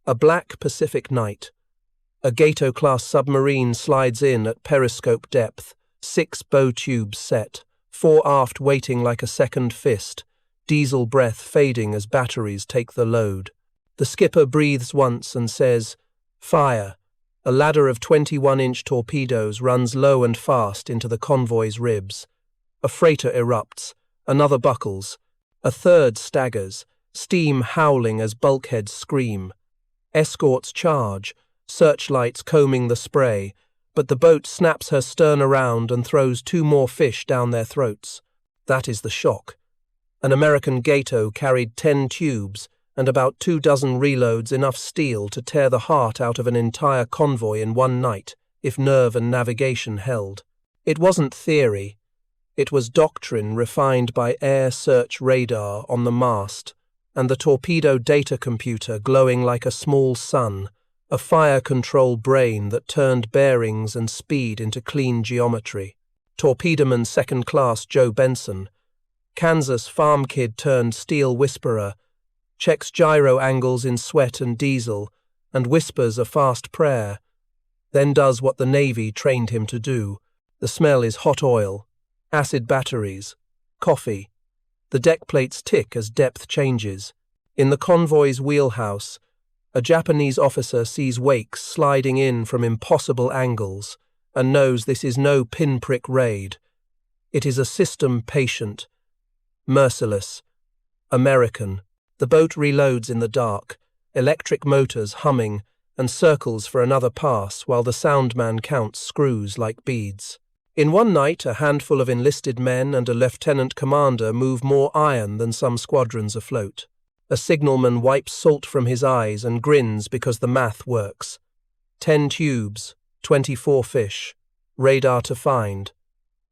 A black Pacific night. A Gato-Class submarine slides in at periscope depth, 6 bow tubes set, 4 aft waiting like a second fist, diesel breath fading as batteries take the load. The skipper breathes once and says, "Fire." A ladder of 21-inch torpedoes runs low and fast into the Convoy's ribs. A freighter erupts, another buckles, a third staggers, steam howling as bulkheads scream. Escorts charge, searchlights combing the spray, but the boat snaps her stern around and throws 2 more fish down their throats. That is the shock. An American Gato carried 10 tubes and about 24 reloads, enough steel to tear the heart out of an entire convoy in one night, if nerve and navigation held. It wasn't theory. It was doctrine refined by air search radar on the mast, and the torpedo data computer glowing like a small sun, a fire control brain that turned bearings and speed into clean geometry. Torpedoman Second Class Joe Benson, Kansas farm kid turned steel whisperer, checks gyro angles in sweat and diesel, and whispers a fast prayer, then does what the Navy trained him to do. The smell is hot oil, acid batteries, coffee. The deck plates tick as depth changes. In the convoy's wheelhouse, a Japanese officer sees wakes sliding in from impossible angles and knows this is no pinprick raid. It is a system patient, merciless, American. The boat reloads in the dark, electric motors humming, and circles for another pass while the soundman counts screws like beads. In one night, a handful of enlisted men and a lieutenant commander move more iron than some squadrons afloat. A signalman wipes salt from his eyes and grins because the math works. 10 tubes, 24 fish, radar to find,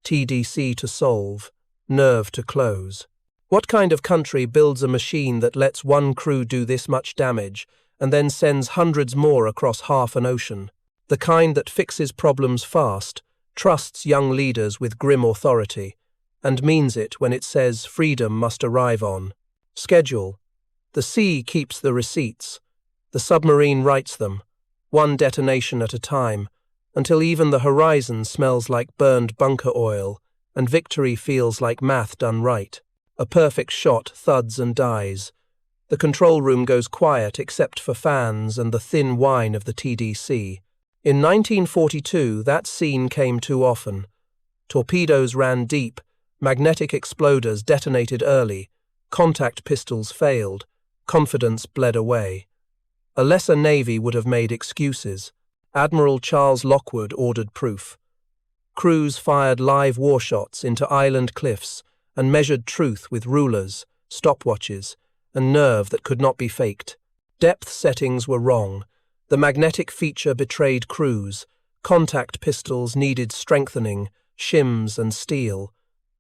TDC to solve, nerve to close. What kind of country builds a machine that lets one crew do this much damage and then sends hundreds more across half an ocean? The kind that fixes problems fast, trusts young leaders with grim authority, and means it when it says freedom must arrive on schedule. The sea keeps the receipts. The submarine writes them, one detonation at a time, until even the horizon smells like burned bunker oil and victory feels like math done right. A perfect shot thuds and dies. The control room goes quiet except for fans and the thin whine of the TDC. In 1942, that scene came too often. Torpedoes ran deep, magnetic exploders detonated early, contact pistols failed, confidence bled away. A lesser navy would have made excuses. Admiral Charles Lockwood ordered proof. Crews fired live warshots into island cliffs and measured truth with rulers, stopwatches, and nerve that could not be faked. Depth settings were wrong. The magnetic feature betrayed crews. Contact pistols needed strengthening, shims and steel.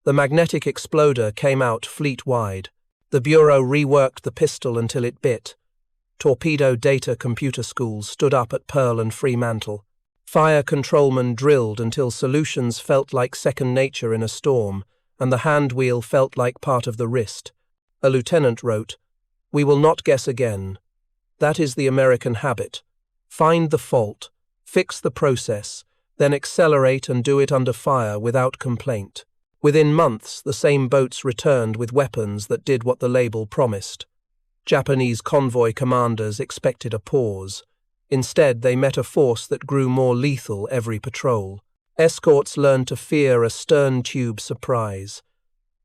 The magnetic exploder came out fleet-wide. The Bureau reworked the pistol until it bit. Torpedo data computer schools stood up at Pearl and Fremantle. Fire controlmen drilled until solutions felt like second nature in a storm, and the hand wheel felt like part of the wrist. A lieutenant wrote, "We will not guess again. That is the American habit. Find the fault, fix the process, then accelerate and do it under fire without complaint." Within months, the same boats returned with weapons that did what the label promised. Japanese convoy commanders expected a pause. Instead, they met a force that grew more lethal every patrol. Escorts learned to fear a stern-tube surprise.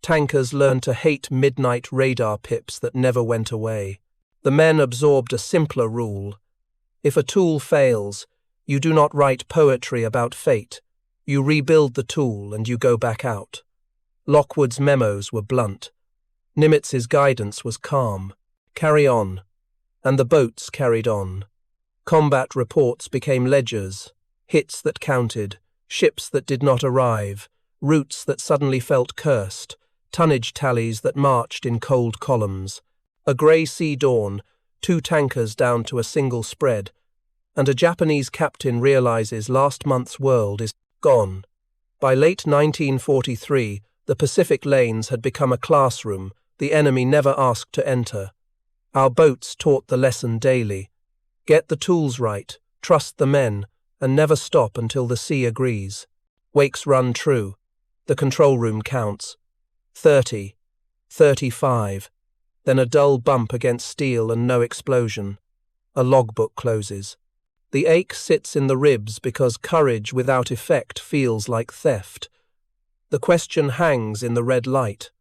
Tankers learned to hate midnight radar pips that never went away. The men absorbed a simpler rule. If a tool fails, you do not write poetry about fate. You rebuild the tool and you go back out. Lockwood's memos were blunt. Nimitz's guidance was calm. Carry on. And the boats carried on. Combat reports became ledgers, hits that counted, ships that did not arrive, routes that suddenly felt cursed, tonnage tallies that marched in cold columns. A grey sea dawn, 2 tankers down to a single spread, and a Japanese captain realizes last month's world is gone. By late 1943, the Pacific lanes had become a classroom the enemy never asked to enter. Our boats taught the lesson daily. Get the tools right, trust the men, and never stop until the sea agrees. Wakes run true. The control room counts. 30. 35. Then a dull bump against steel and no explosion. A logbook closes. The ache sits in the ribs because courage without effect feels like theft. The question hangs in the red light.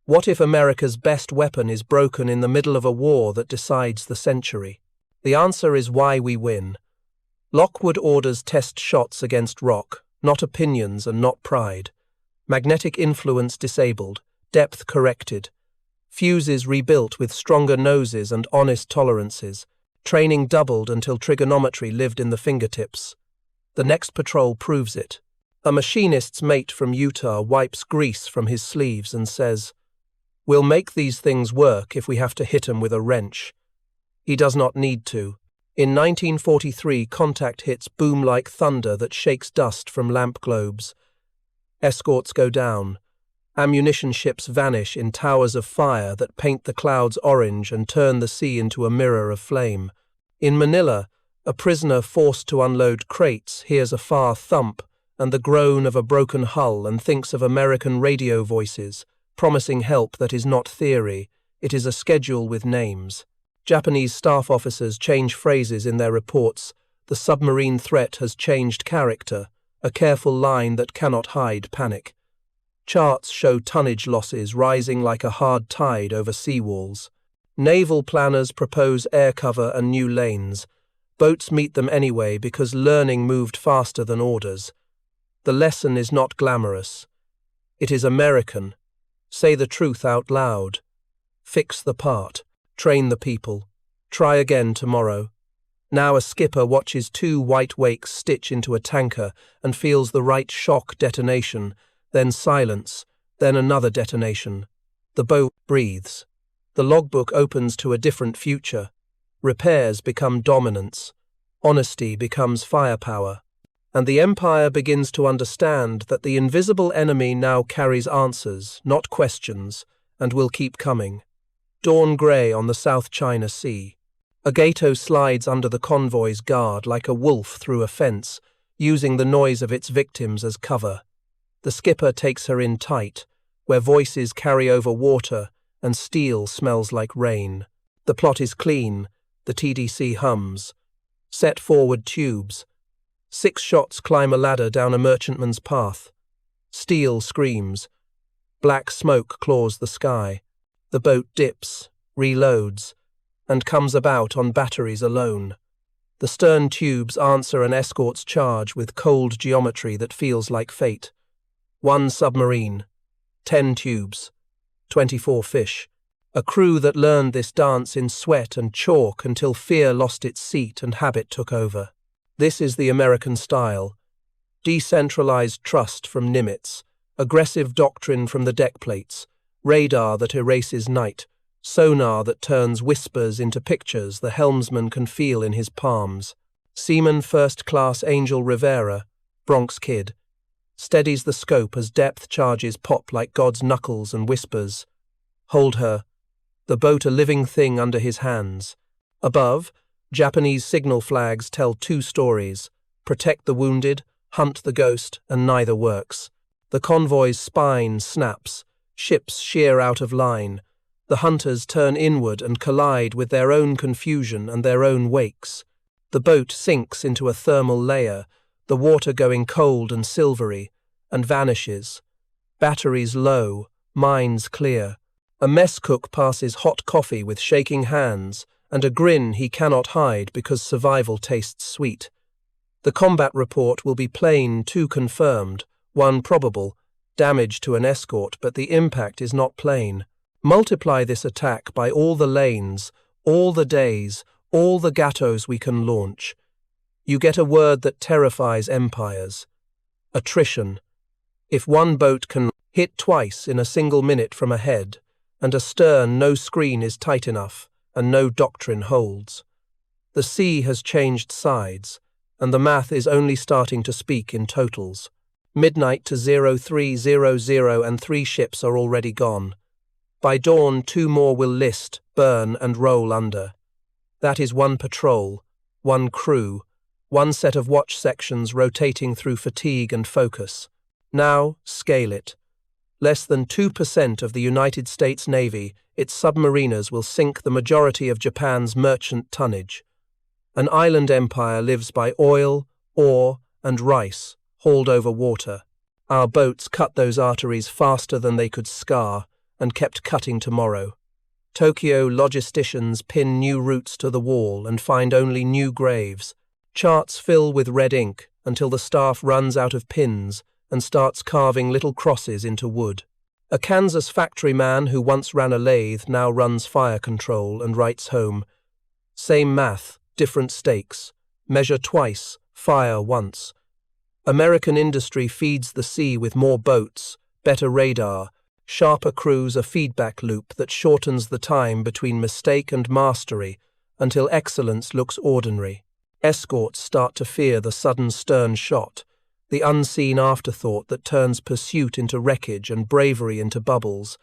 What if America's best weapon is broken in the middle of a war that decides the century? The answer is why we win. Lockwood orders test shots against rock, not opinions and not pride. Magnetic influence disabled, depth corrected. Fuses rebuilt with stronger noses and honest tolerances. Training doubled until trigonometry lived in the fingertips. The next patrol proves it. A machinist's mate from Utah wipes grease from his sleeves and says, "We'll make these things work if we have to hit 'em with a wrench." He does not need to. In 1943, contact hits boom like thunder that shakes dust from lamp globes. Escorts go down. Ammunition ships vanish in towers of fire that paint the clouds orange and turn the sea into a mirror of flame. In Manila, a prisoner forced to unload crates hears a far thump and the groan of a broken hull and thinks of American radio voices, promising help that is not theory, it is a schedule with names. Japanese staff officers change phrases in their reports. The submarine threat has changed character, a careful line that cannot hide panic. Charts show tonnage losses rising like a hard tide over seawalls. Naval planners propose air cover and new lanes. Boats meet them anyway because learning moved faster than orders. The lesson is not glamorous. It is American. Say the truth out loud. Fix the part. Train the people. Try again tomorrow. Now a skipper watches two white wakes stitch into a tanker and feels the right shock detonation, then silence, then another detonation. The boat breathes. The logbook opens to a different future. Repairs become dominance. Honesty becomes firepower. And the Empire begins to understand that the invisible enemy now carries answers, not questions, and will keep coming. Dawn grey on the South China Sea. A Gato slides under the Convoy's guard like a wolf through a fence, using the noise of its victims as cover. The skipper takes her in tight, where voices carry over water and steel smells like rain. The plot is clean, the TDC hums. Set forward tubes. 6 shots climb a ladder down a merchantman's path. Steel screams. Black smoke claws the sky. The boat dips, reloads, and comes about on batteries alone. The stern tubes answer an escort's charge with cold geometry that feels like fate. 1 submarine, 10 tubes, 24 fish. A crew that learned this dance in sweat and chalk until fear lost its seat and habit took over. This is the American style. Decentralized trust from Nimitz, aggressive doctrine from the deck plates, radar that erases night, sonar that turns whispers into pictures the helmsman can feel in his palms. Seaman First Class Angel Rivera, Bronx Kid, steadies the scope as depth charges pop like God's knuckles and whispers, "Hold her," the boat a living thing under his hands. Above, Japanese signal flags tell 2 stories, protect the wounded, hunt the ghost, and neither works. The convoy's spine snaps, ships sheer out of line. The hunters turn inward and collide with their own confusion and their own wakes. The boat sinks into a thermal layer, the water going cold and silvery, and vanishes. Batteries low, minds clear. A mess cook passes hot coffee with shaking hands and a grin he cannot hide because survival tastes sweet. The combat report will be plain 2 confirmed, 1 probable, damage to an escort, but the impact is not plain. Multiply this attack by all the lanes, all the days, all the Gatos we can launch. You get a word that terrifies empires. Attrition. If 1 boat can hit twice in a single minute from ahead, and astern no screen is tight enough, and no doctrine holds. The sea has changed sides, and the math is only starting to speak in totals. Midnight to 0300 and 3 ships are already gone. By dawn 2 more will list, burn and roll under. That is 1 patrol, one crew, one set of watch sections rotating through fatigue and focus. Now, scale it. Less than 2% of the United States Navy, its submariners will sink the majority of Japan's merchant tonnage. An island empire lives by oil, ore, and rice, hauled over water. Our boats cut those arteries faster than they could scar, and kept cutting tomorrow. Tokyo logisticians pin new routes to the wall and find only new graves. Charts fill with red ink until the staff runs out of pins and starts carving little crosses into wood. A Kansas factory man who once ran a lathe now runs fire control and writes home, "Same math, different stakes. Measure twice, fire once." American industry feeds the sea with more boats, better radar, sharper crews, a feedback loop that shortens the time between mistake and mastery until excellence looks ordinary. Escorts start to fear the sudden stern shot, the unseen afterthought that turns pursuit into wreckage and bravery into bubbles.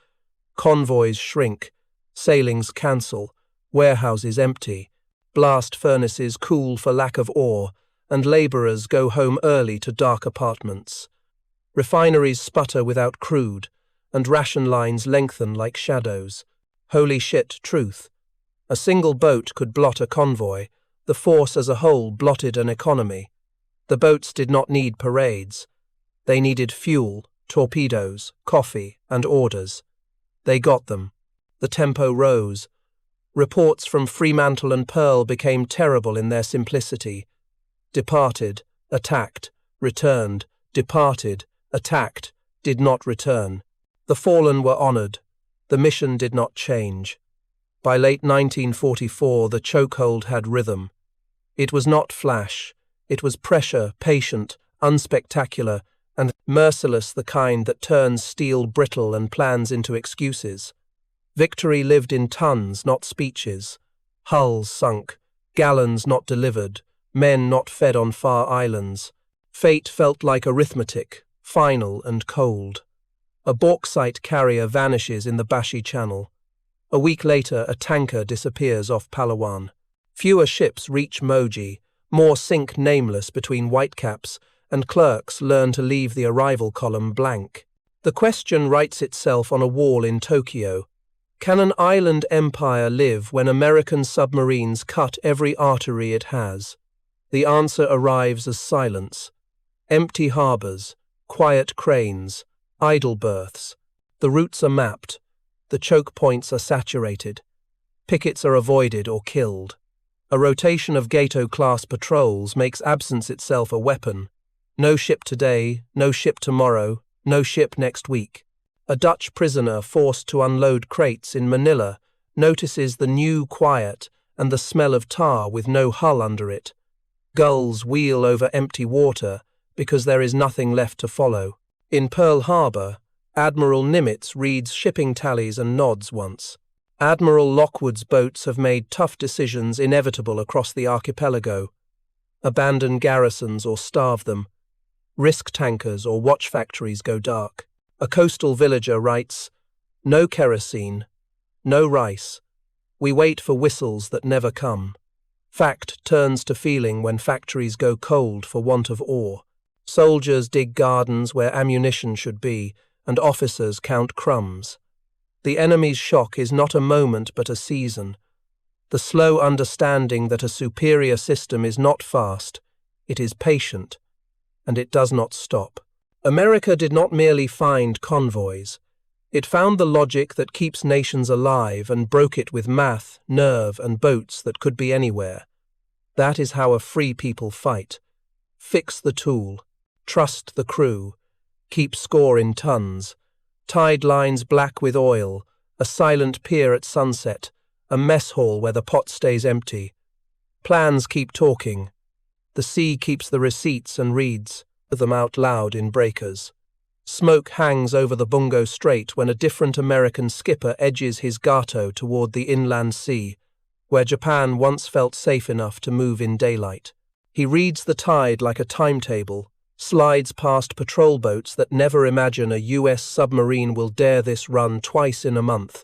Convoys shrink, sailings cancel, warehouses empty, blast furnaces cool for lack of ore, and labourers go home early to dark apartments. Refineries sputter without crude, and ration lines lengthen like shadows. Holy shit, truth. A single boat could blot a convoy. The force as a whole blotted an economy. The boats did not need parades. They needed fuel, torpedoes, coffee, and orders. They got them. The tempo rose. Reports from Fremantle and Pearl became terrible in their simplicity. Departed, attacked, returned, departed, attacked, did not return. The fallen were honoured. The mission did not change. By late 1944, the chokehold had rhythm. It was not flash. It was pressure, patient, unspectacular, and merciless, the kind that turns steel brittle and plans into excuses. Victory lived in tons, not speeches. Hulls sunk, gallons not delivered, men not fed on far islands. Fate felt like arithmetic, final and cold. A bauxite carrier vanishes in the Bashi Channel. A week later, a tanker disappears off Palawan. Fewer ships reach Moji, more sink nameless between whitecaps, and clerks learn to leave the arrival column blank. The question writes itself on a wall in Tokyo. Can an island empire live when American submarines cut every artery it has? The answer arrives as silence. Empty harbours, quiet cranes, idle berths. The routes are mapped. The choke points are saturated. Pickets are avoided or killed. A rotation of Gato-Class patrols makes absence itself a weapon. No ship today, no ship tomorrow, no ship next week. A Dutch prisoner forced to unload crates in Manila notices the new quiet and the smell of tar with no hull under it. Gulls wheel over empty water because there is nothing left to follow. In Pearl Harbor, Admiral Nimitz reads shipping tallies and nods once. Admiral Lockwood's boats have made tough decisions inevitable across the archipelago. Abandon garrisons or starve them. Risk tankers or watch factories go dark. A coastal villager writes, "No kerosene, no rice. We wait for whistles that never come." Fact turns to feeling when factories go cold for want of ore. Soldiers dig gardens where ammunition should be, and officers count crumbs. The enemy's shock is not a moment but a season. The slow understanding that a superior system is not fast, it is patient, and it does not stop. America did not merely find convoys. It found the logic that keeps nations alive and broke it with math, nerve, and boats that could be anywhere. That is how a free people fight. Fix the tool. Trust the crew. Keep score in tons. Tide lines black with oil, a silent pier at sunset, a mess hall where the pot stays empty. Plans keep talking. The sea keeps the receipts and reads them out loud in breakers. Smoke hangs over the Bungo Strait when a different American skipper edges his Gato toward the inland sea, where Japan once felt safe enough to move in daylight. He reads the tide like a timetable, slides past patrol boats that never imagine a US submarine will dare this run twice in a month,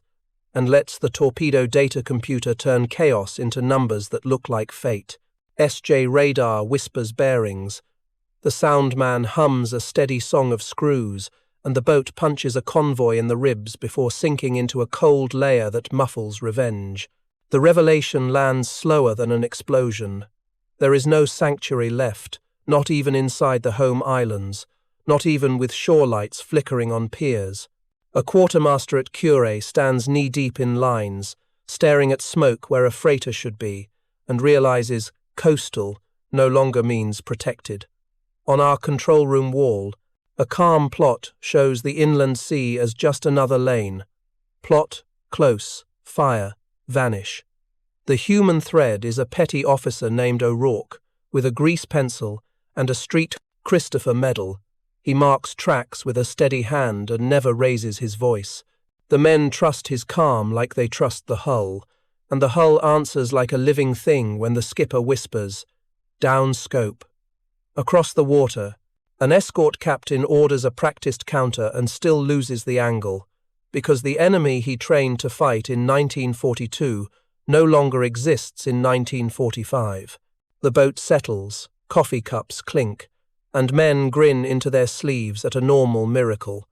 and lets the torpedo data computer turn chaos into numbers that look like fate. SJ radar whispers bearings. The soundman hums a steady song of screws, and the boat punches a convoy in the ribs before sinking into a cold layer that muffles revenge. The revelation lands slower than an explosion. There is no sanctuary left, not even inside the home islands, not even with shore lights flickering on piers. A quartermaster at Cure stands knee-deep in lines, staring at smoke where a freighter should be, and realizes coastal no longer means protected. On our control room wall, a calm plot shows the inland sea as just another lane. Plot, close, fire, vanish. The human thread is a petty officer named O'Rourke, with a grease pencil and a street Christopher medal. He marks tracks with a steady hand and never raises his voice. The men trust his calm like they trust the hull, and the hull answers like a living thing when the skipper whispers, "Down scope." Across the water, an escort captain orders a practiced counter and still loses the angle, because the enemy he trained to fight in 1942 no longer exists in 1945. The boat settles, coffee cups clink, and men grin into their sleeves at a normal miracle.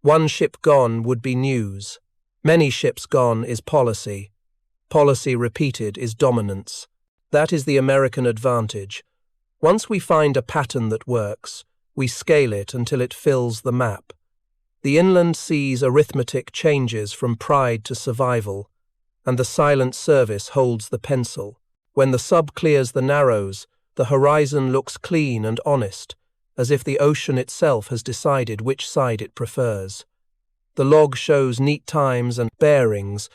One ship gone would be news. Many ships gone is policy. Policy repeated is dominance. That is the American advantage. Once we find a pattern that works, we scale it until it fills the map. The inland sea's arithmetic changes from pride to survival, and the silent service holds the pencil. When the sub clears the narrows, the horizon looks clean and honest, as if the ocean itself has decided which side it prefers. The log shows neat times and bearings,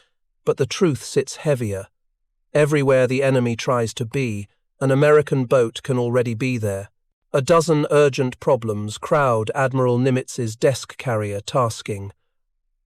but the truth sits heavier. Everywhere the enemy tries to be, an American boat can already be there. A dozen urgent problems crowd Admiral Nimitz's desk carrier tasking.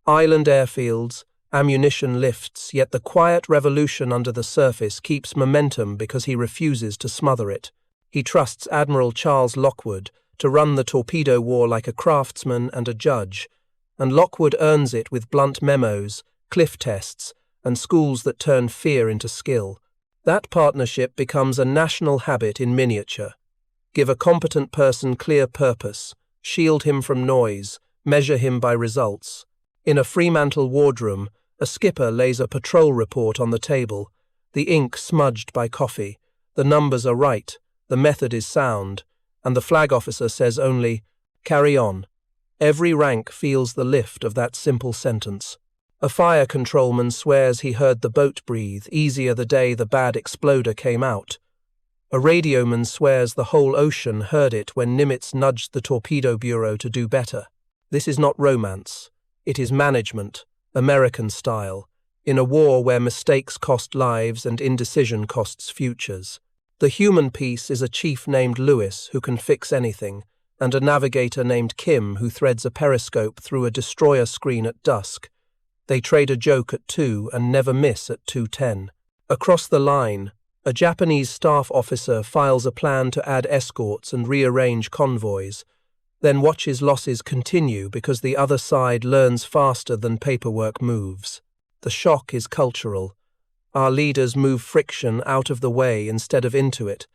Island airfields, ammunition lifts, yet the quiet revolution under the surface keeps momentum because he refuses to smother it. He trusts Admiral Charles Lockwood to run the torpedo war like a craftsman and a judge, and Lockwood earns it with blunt memos, cliff tests, and schools that turn fear into skill. That partnership becomes a national habit in miniature. Give a competent person clear purpose, shield him from noise, measure him by results. In a Fremantle wardroom, a skipper lays a patrol report on the table, the ink smudged by coffee. The numbers are right, the method is sound, and the flag officer says only, "Carry on." Every rank feels the lift of that simple sentence. A fire controlman swears he heard the boat breathe easier the day the bad exploder came out. A radioman swears the whole ocean heard it when Nimitz nudged the torpedo bureau to do better. This is not romance. It is management, American style, in a war where mistakes cost lives and indecision costs futures. The human piece is a chief named Lewis who can fix anything, and a navigator named Kim who threads a periscope through a destroyer screen at dusk. They trade a joke at 2 and never miss at 2:10. Across the line, a Japanese staff officer files a plan to add escorts and rearrange convoys, then watches losses continue because the other side learns faster than paperwork moves. The shock is cultural. Our leaders move friction out of the way instead of into it,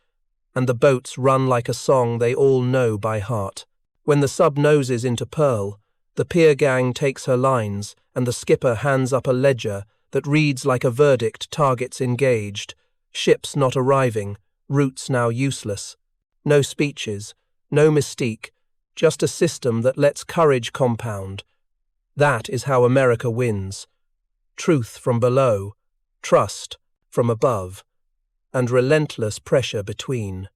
and the boats run like a song they all know by heart. When the sub noses into Pearl, the pier gang takes her lines, and the skipper hands up a ledger that reads like a verdict: targets engaged, ships not arriving, routes now useless. No speeches, no mystique, just a system that lets courage compound. That is how America wins. Truth from below, trust from above, and relentless pressure between.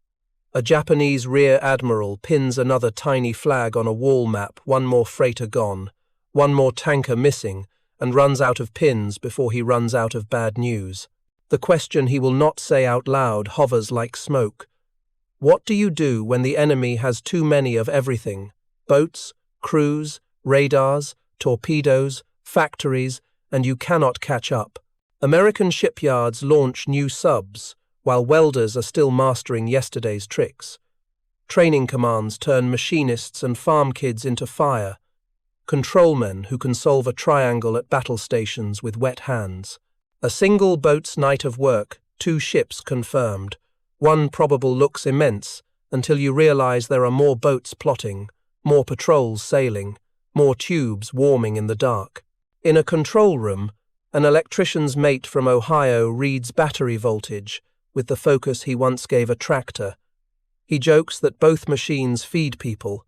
A Japanese rear admiral pins another tiny flag on a wall map, one more freighter gone, one more tanker missing, and runs out of pins before he runs out of bad news. The question he will not say out loud hovers like smoke. What do you do when the enemy has too many of everything? Boats, crews, radars, torpedoes, factories, and you cannot catch up. American shipyards launch new subs, while welders are still mastering yesterday's tricks. Training commands turn machinists and farm kids into fire. Controlmen who can solve a triangle at battle stations with wet hands. A single boat's night of work, 2 ships confirmed. One probable looks immense, until you realize there are more boats plotting, more patrols sailing, more tubes warming in the dark. In a control room, an electrician's mate from Ohio reads battery voltage with the focus he once gave a tractor. He jokes that both machines feed people,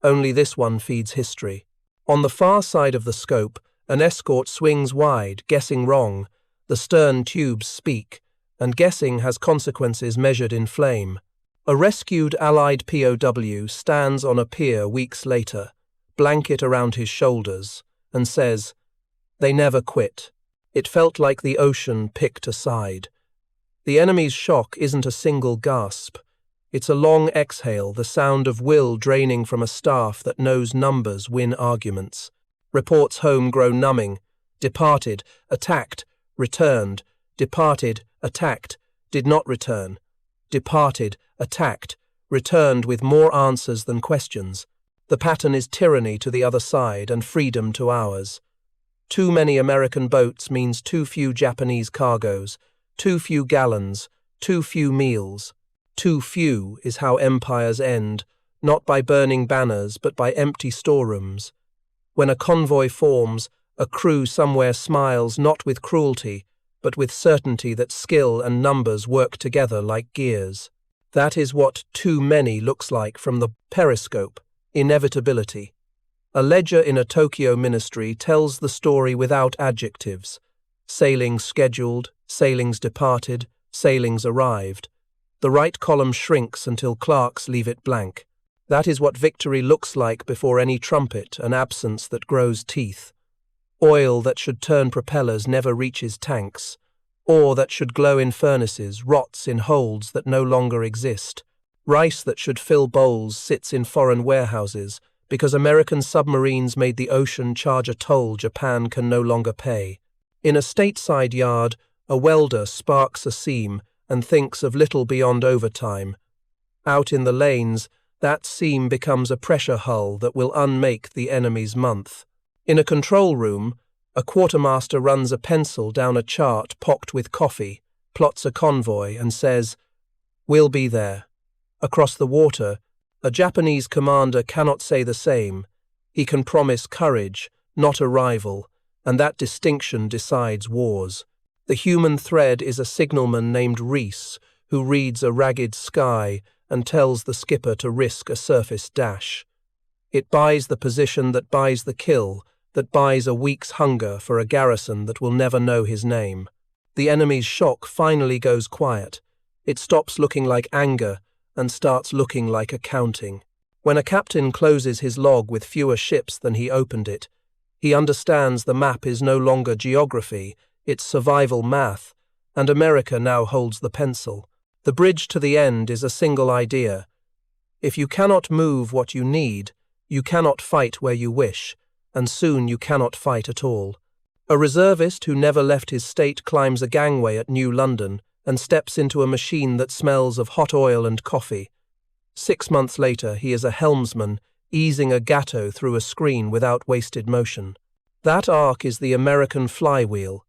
only this one feeds history. On the far side of the scope, an escort swings wide, guessing wrong. The stern tubes speak, and guessing has consequences measured in flame. A rescued Allied POW stands on a pier weeks later, blanket around his shoulders, and says, "They never quit. It felt like the ocean picked a side." The enemy's shock isn't a single gasp. It's a long exhale, the sound of will draining from a staff that knows numbers win arguments. Reports home grow numbing. Departed, attacked, returned. Departed, attacked, did not return. Departed, attacked, returned with more answers than questions. The pattern is tyranny to the other side and freedom to ours. Too many American boats means too few Japanese cargoes, too few gallons, too few meals. Too few is how empires end, not by burning banners but by empty storerooms. When a convoy forms, a crew somewhere smiles not with cruelty, but with certainty that skill and numbers work together like gears. That is what too many looks like from the periscope, inevitability. A ledger in a Tokyo ministry tells the story without adjectives. Sailings scheduled, sailings departed, sailings arrived. The right column shrinks until clerks leave it blank. That is what victory looks like before any trumpet, an absence that grows teeth. Oil that should turn propellers never reaches tanks. Ore that should glow in furnaces rots in holds that no longer exist. Rice that should fill bowls sits in foreign warehouses because American submarines made the ocean charge a toll Japan can no longer pay. In a stateside yard, a welder sparks a seam and thinks of little beyond overtime. Out in the lanes, that seam becomes a pressure hull that will unmake the enemy's month. In a control room, a quartermaster runs a pencil down a chart pocked with coffee, plots a convoy, and says, "We'll be there." Across the water, a Japanese commander cannot say the same. He can promise courage, not arrival, and that distinction decides wars. The human thread is a signalman named Reese, who reads a ragged sky and tells the skipper to risk a surface dash. It buys the position that buys the kill, that buys a week's hunger for a garrison that will never know his name. The enemy's shock finally goes quiet. It stops looking like anger and starts looking like accounting. When a captain closes his log with fewer ships than he opened it, he understands the map is no longer geography, it's survival math, and America now holds the pencil. The bridge to the end is a single idea. If you cannot move what you need, you cannot fight where you wish, and soon you cannot fight at all. A reservist who never left his state climbs a gangway at New London and steps into a machine that smells of hot oil and coffee. 6 months later, he is a helmsman, easing a Gato through a screen without wasted motion. That arc is the American flywheel.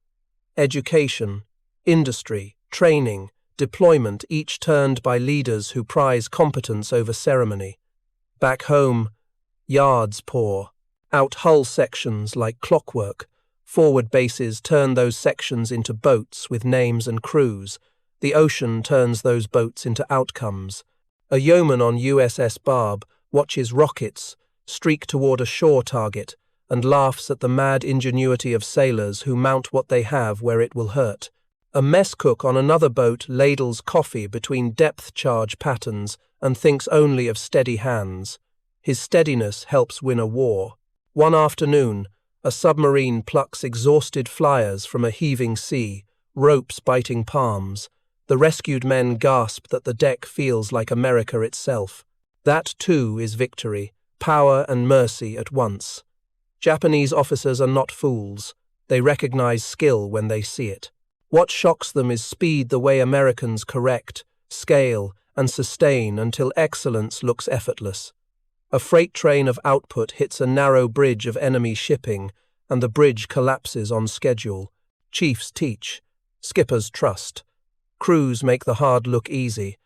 Education, industry, training, deployment, each turned by leaders who prize competence over ceremony. Back home, yards pour. Out hull sections like clockwork. Forward bases turn those sections into boats with names and crews. The ocean turns those boats into outcomes. A yeoman on USS Barb watches rockets streak toward a shore target and laughs at the mad ingenuity of sailors who mount what they have where it will hurt. A mess cook on another boat ladles coffee between depth charge patterns and thinks only of steady hands. His steadiness helps win a war. One afternoon, a submarine plucks exhausted flyers from a heaving sea, ropes biting palms. The rescued men gasp that the deck feels like America itself. That, too, is victory, power and mercy at once. Japanese officers are not fools. They recognize skill when they see it. What shocks them is speed the way Americans correct, scale, and sustain until excellence looks effortless. A freight train of output hits a narrow bridge of enemy shipping, and the bridge collapses on schedule. Chiefs teach. Skippers trust. Crews make the hard look easy,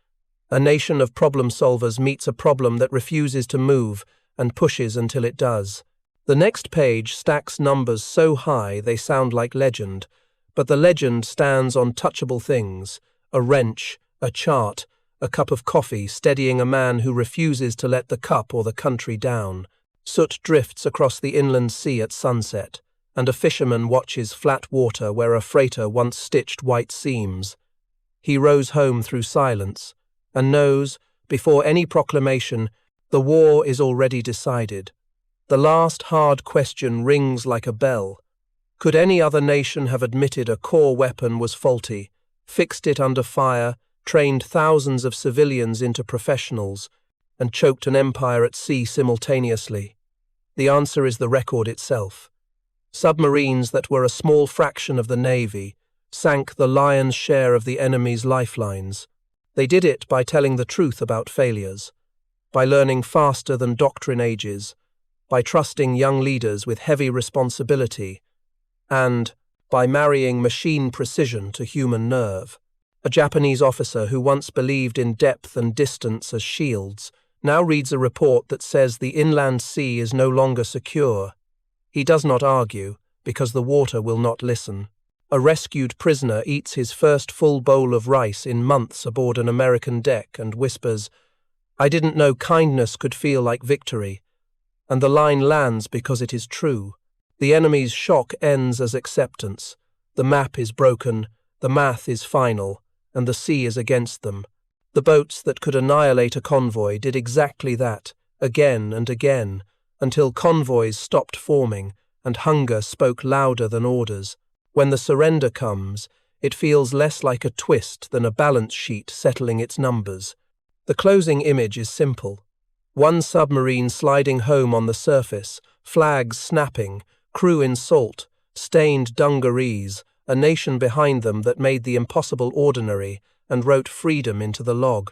A nation of problem solvers meets a problem that refuses to move and pushes until it does. The next page stacks numbers so high they sound like legend, but the legend stands on touchable things: a wrench, a chart, a cup of coffee steadying a man who refuses to let the cup or the country down. Soot drifts across the inland sea at sunset, and a fisherman watches flat water where a freighter once stitched white seams. He rows home through silence, and knows, before any proclamation, the war is already decided. The last hard question rings like a bell. Could any other nation have admitted a core weapon was faulty, fixed it under fire, trained thousands of civilians into professionals, and choked an empire at sea simultaneously? The answer is the record itself. Submarines that were a small fraction of the Navy sank the lion's share of the enemy's lifelines. They did it by telling the truth about failures, by learning faster than doctrine ages, by trusting young leaders with heavy responsibility, and by marrying machine precision to human nerve. A Japanese officer who once believed in depth and distance as shields now reads a report that says the inland sea is no longer secure. He does not argue, because the water will not listen. A rescued prisoner eats his first full bowl of rice in months aboard an American deck and whispers, "I didn't know kindness could feel like victory." And the line lands because it is true. The enemy's shock ends as acceptance. The map is broken, the math is final, and the sea is against them. The boats that could annihilate a convoy did exactly that, again and again, until convoys stopped forming and hunger spoke louder than orders. When the surrender comes, it feels less like a twist than a balance sheet settling its numbers. The closing image is simple. One submarine sliding home on the surface, flags snapping, crew in salt, stained dungarees, a nation behind them that made the impossible ordinary and wrote freedom into the log.